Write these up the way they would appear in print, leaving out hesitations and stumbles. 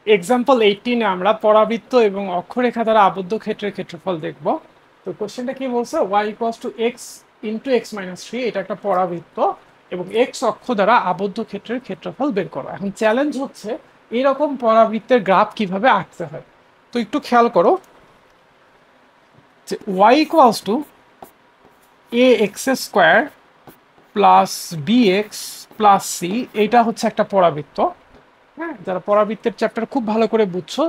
Example 18 আমরা পরাবৃত্ত এবং অক্ষরেখা দ্বারা আবদ্ধ ক্ষেত্রের ক্ষেত্রফল দেখব। তো কোশ্চেনটা কি বলছে, y equals to x into x minus three, এটা একটা পরাবৃত্ত এবং এক্স অক্ষ দ্বারা আবদ্ধ ক্ষেত্রের ক্ষেত্রফল বের করো। এখন চ্যালেঞ্জ হচ্ছে এরকম পরাবৃত্তের গ্রাফ কিভাবে আঁকতে হয়। তো একটু খেয়াল করো যে y equals to A X square plus B X plus C, এইটা হচ্ছে একটা পরাবৃত্ত। হ্যাঁ, যারা পরাবৃত্তের চ্যাপ্টার খুব ভালো করে বুঝছো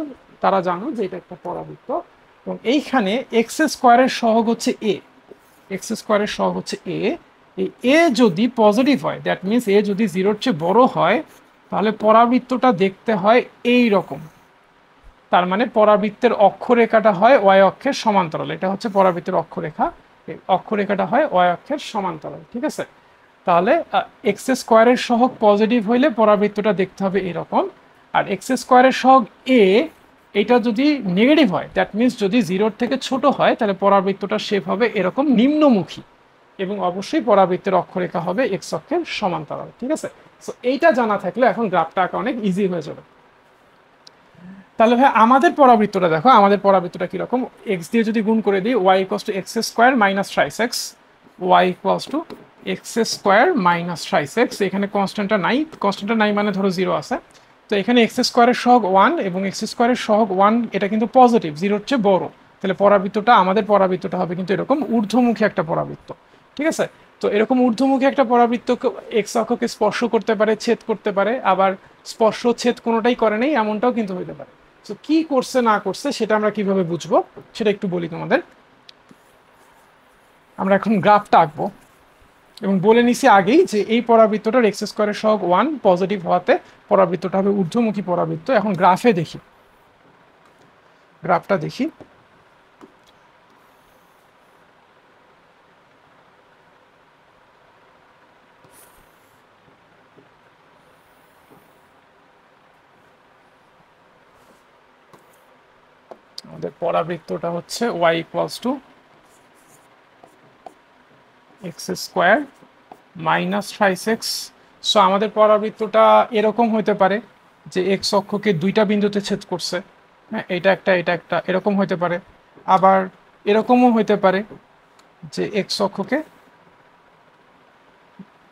তারা জানো যে এটা একটা পরাবৃত্ত এবং এইখানে এক্স স্কোয়ারের সহগ হচ্ছে এ, এক্স স্কোয়ারের সহগ হচ্ছে এ। এই এ যদি পজিটিভ হয়, দ্যাট মিনস এ যদি জিরোর চেয়ে বড় হয়, তাহলে পরাবৃত্তটা দেখতে হয় এই রকম। তার মানে পরাবৃত্তের অক্ষরেখাটা হয় ওয়াই অক্ষের সমান্তরাল, এটা হচ্ছে পরাবৃত্তের অক্ষরেখা। এই অক্ষরেখাটা হয় ওয়াই অক্ষের সমান্তরাল, ঠিক আছে। তাহলে এক্স স্কোয়ারের সহগ পজিটিভ হইলে পরাবৃত্তটা দেখতে হবে এরকম। আর এক্স স্কোয়ারের সহগ এ, এটা যদি নেগেটিভ হয়, দ্যাট মিনস যদি জিরোর থেকে ছোট হয়, তাহলে পরাবৃত্তটা শেপ হবে এরকম নিম্নমুখী এবং অবশ্যই পরাবৃত্তের অক্ষরেখা হবে এক্স অক্ষের সমান্তরাল, ঠিক আছে। সো এইটা জানা থাকলে এখন গ্রাফটা আঁকা অনেক ইজি হয়ে যাবে। তাহলে ভাই আমাদের পরাবৃত্তটা দেখো, আমাদের পরাবৃত্তটা কিরকম, এক্স দিয়ে যদি গুণ করে দিই, Y equals to X square minus thrice X, Y equals to X square minus thrice X. এখানে কনস্ট্যান্টটা নাই মানে ধরো জিরো আছে। তো এখানে এক্স স্কোয়ারের সহগ ওয়ান এবং এক্স স্কোয়ারের সহগ ওয়ান, এটা কিন্তু পজিটিভ, জিরোর চেয়ে বড়। তাহলে পরাবৃত্তটা, আমাদের পরাবৃত্তটা হবে কিন্তু এরকম ঊর্ধ্বমুখী একটা পরাবৃত্ত, ঠিক আছে। তো এরকম ঊর্ধ্বমুখী একটা পরাবৃত্ত এক্স অক্ষকে স্পর্শ করতে পারে, ছেদ করতে পারে, আবার স্পর্শ ছেদ কোনোটাই করে নেই এমনটাও কিন্তু হইতে পারে। তো কি করছে না করছে সেটা আমরা কিভাবে বুঝবো সেটা একটু বলি তোমাদের। আমরা এখন গ্রাফটা আঁকবো এবং বলে নিছি আগেই যে এই পরাবৃত্তটার এক্স স্কোয়ারের সহগ ওয়ান পজিটিভ হওয়াতে পরাবৃত্তটা হবে ঊর্ধ্বমুখী পরাবৃত্ত। এখন গ্রাফে দেখি, গ্রাফটা দেখি। আমাদের পরাবৃত্তটা হচ্ছে Y equals to X square minus thrice X. So আমাদের পরাবৃত্তটা এরকম হতে পারে যে এক্স অক্ষকে দুইটা বিন্দুতে ছেদ করছে, হ্যাঁ, এটা একটা এটা একটা, এরকম হতে পারে। আবার এরকমও হতে পারে যে এক্স অক্ষকে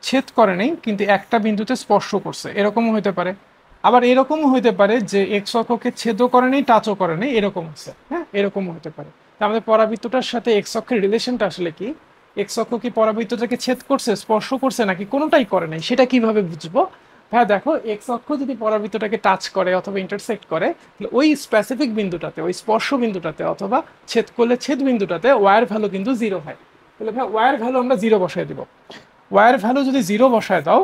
ছেদ করে নেই কিন্তু একটা বিন্দুতে স্পর্শ করছে, এরকমও হতে পারে। আবার এরকমও হতে পারে যে এক্স অক্ষকে ছেদও করে নেই টাচও করে নেই, এরকম আছে, হ্যাঁ, এরকমও হতে পারে। তা আমাদের পরাবৃত্তটার সাথে এক্স অক্ষের রিলেশনটা আসলে কি, এক্স অক্ষ কি পরাবৃত্তটাকে ছেদ করছে, স্পর্শ করছে, নাকি কোনোটাই করে নাই, সেটা কিভাবে বুঝবো? হ্যাঁ দেখো, এক্স অক্ষ যদি পরাবৃত্তটাকে টাচ করে অথবা ইন্টারসেক্ট করে, তাহলে ওই স্পেসিফিক বিন্দুটাতে, ওই স্পর্শ বিন্দুটাতে অথবা ছেদ করলে ছেদ বিন্দুটাতে ওয়ার ভ্যালু কিন্তু জিরো হয়। তাহলে ভাই ওয়ার ভ্যালু আমরা জিরো বসাই দিব। ওয়ার ভ্যালু যদি জিরো বসায় দাও,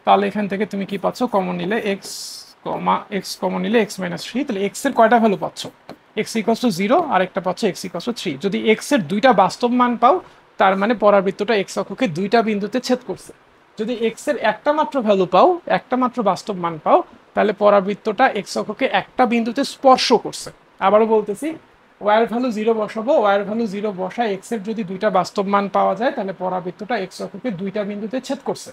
তাহলে এখান থেকে তুমি কি পাচ্ছ, কমন নিলে এক্স এক্স কমন নিলে এক্স মাইনাস থ্রি। তাহলে এক্স এর কয়টা ভ্যালু পাচ্ছ, এক্স ইকস টু জিরো আর একটা পাচ্ছ এক্স ইকস টু থ্রি। যদি এক্স এর দুইটা বাস্তব মান পাও, তার মানে পরাবৃত্তটা এক্স অক্ষকে দুইটা বিন্দুতে ছেদ করছে। যদি এক্স এর একটা মাত্র ভ্যালু পাও, একটা মাত্র বাস্তব মান পাও, তাহলে পরাবৃত্তটা এক্স অক্ষকে একটা বিন্দুতে স্পর্শ করছে। আবারও বলতেছি, ওয়ার ভ্যালু জিরো বসাবো, ওয়ার ভ্যালু জিরো বসায় এক্স এর যদি দুইটা বাস্তব মান পাওয়া যায়, তাহলে পরাবৃত্তটা এক্স অক্ষকে দুইটা বিন্দুতে ছেদ করছে।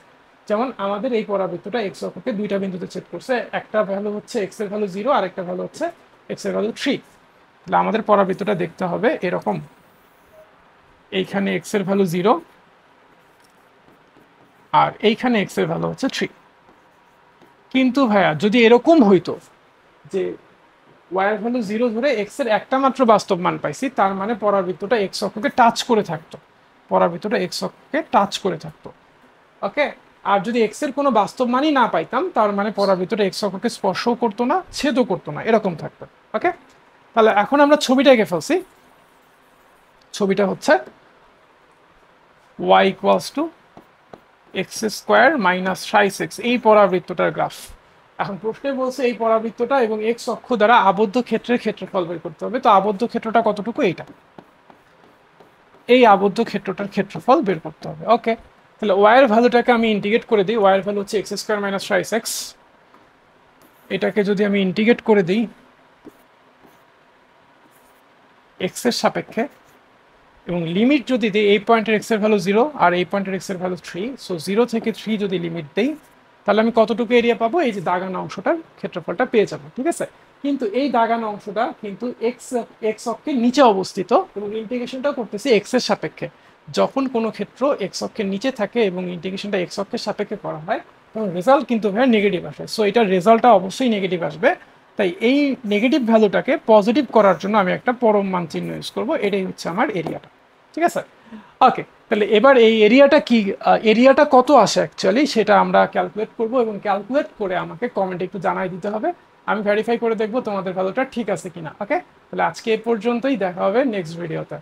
যেমন আমাদের এই পরাবৃত্তটা এক্স অক্ষকে দুইটা বিন্দুতে ছেদ করছে, একটা ভ্যালু হচ্ছে এক্স এর ভ্যালু জিরো আর একটা ভ্যালু হচ্ছে এক্স এর ভ্যালু থ্রি। তাহলে আমাদের পরাবৃত্তটা দেখতে হবে এরকম, এইখানে এক্স এর ভ্যালু জিরো আর এইখানে এক্স এর ভ্যালু হচ্ছে থ্রি। কিন্তু ভাইয়া যদি এরকম হইতো যে ওয়ার ভ্যালু জিরো ধরে এক্স এর একটা মাত্র বাস্তব মান পাইছি, তার মানে পরাবৃত্তটা এক্স অক্ষকে টাচ করে থাকতো, পরাবৃত্তটা এক্স অক্ষকে টাচ করে থাকতো, ওকে। আর যদি এক্স এর কোনো বাস্তব মানই না পাইতাম, তার মানে পরাবৃত্তটা এক্স অক্ষকে স্পর্শও করতো না, ছেদও করতো না, এরকম থাকতো, ওকে। তাহলে এখন আমরা ছবিটা এঁকে ফেলছি। ছবিটা হচ্ছে y equals to X square minus thrice x, এই পরাবৃত্তটার গ্রাফ। এখন প্রশ্নে বলছে এই পরাবৃত্তটা এবং এক্স অক্ষ দ্বারা আবদ্ধ ক্ষেত্রের ক্ষেত্রফল বের করতে হবে। তো আবদ্ধ ক্ষেত্রটা কতটুকু, এইটা, এই আবদ্ধ ক্ষেত্রটার ক্ষেত্রফল বের করতে হবে, ওকে। তাহলে ওয়াইয়ের ভ্যালুটাকে আমি ইন্টিগ্রেট করে দিই, ওয়াইয়ের ভ্যালু হচ্ছে x square minus thrice x. এটাকে যদি আমি ইন্টিগ্রেট করে দিই এক্স এর সাপেক্ষে এবং লিমিট যদি দিই, এই পয়েন্টের এক্স এর ভ্যালু জিরো আর এই পয়েন্টের এক্স এর ভ্যালু থ্রি, সো জিরো থেকে থ্রি যদি লিমিট দেই, তাহলে আমি কতটুকু এরিয়া পাবো, এই যে দাগানো অংশটার ক্ষেত্রফলটা পেয়ে যাবো, ঠিক আছে। কিন্তু এই দাগানো অংশটা কিন্তু এক্স এক্স অক্ষের নিচে অবস্থিত এবং ইন্টিগ্রেশনটাও করতেছি এক্স এর সাপেক্ষে। যখন কোনো ক্ষেত্র এক্স অক্ষের নিচে থাকে এবং ইন্টিগ্রেশনটা এক্স অক্ষের সাপেক্ষে করা হয় তখন রেজাল্ট কিন্তু ভাই নেগেটিভ আসে। সো এটার রেজাল্টটা অবশ্যই নেগেটিভ আসবে। তাই এই নেগেটিভ ভ্যালুটাকে পজিটিভ করার জন্য আমি একটা পরম মান চিহ্ন ইউজ করবো, এটাই হচ্ছে আমার এরিয়াটা, ঠিক আছে। ওকে, তাহলে এবার এই এরিয়াটা কি, এরিয়াটা কত আসে অ্যাকচুয়ালি সেটা আমরা ক্যালকুলেট করব এবং ক্যালকুলেট করে আমাকে কমেন্টে একটু জানাই দিতে হবে। আমি ভেরিফাই করে দেখবো তোমাদের ভ্যালুটা ঠিক আছে কিনা। ওকে, তাহলে আজকে এ পর্যন্তই, দেখা হবে নেক্সট ভিডিওতে।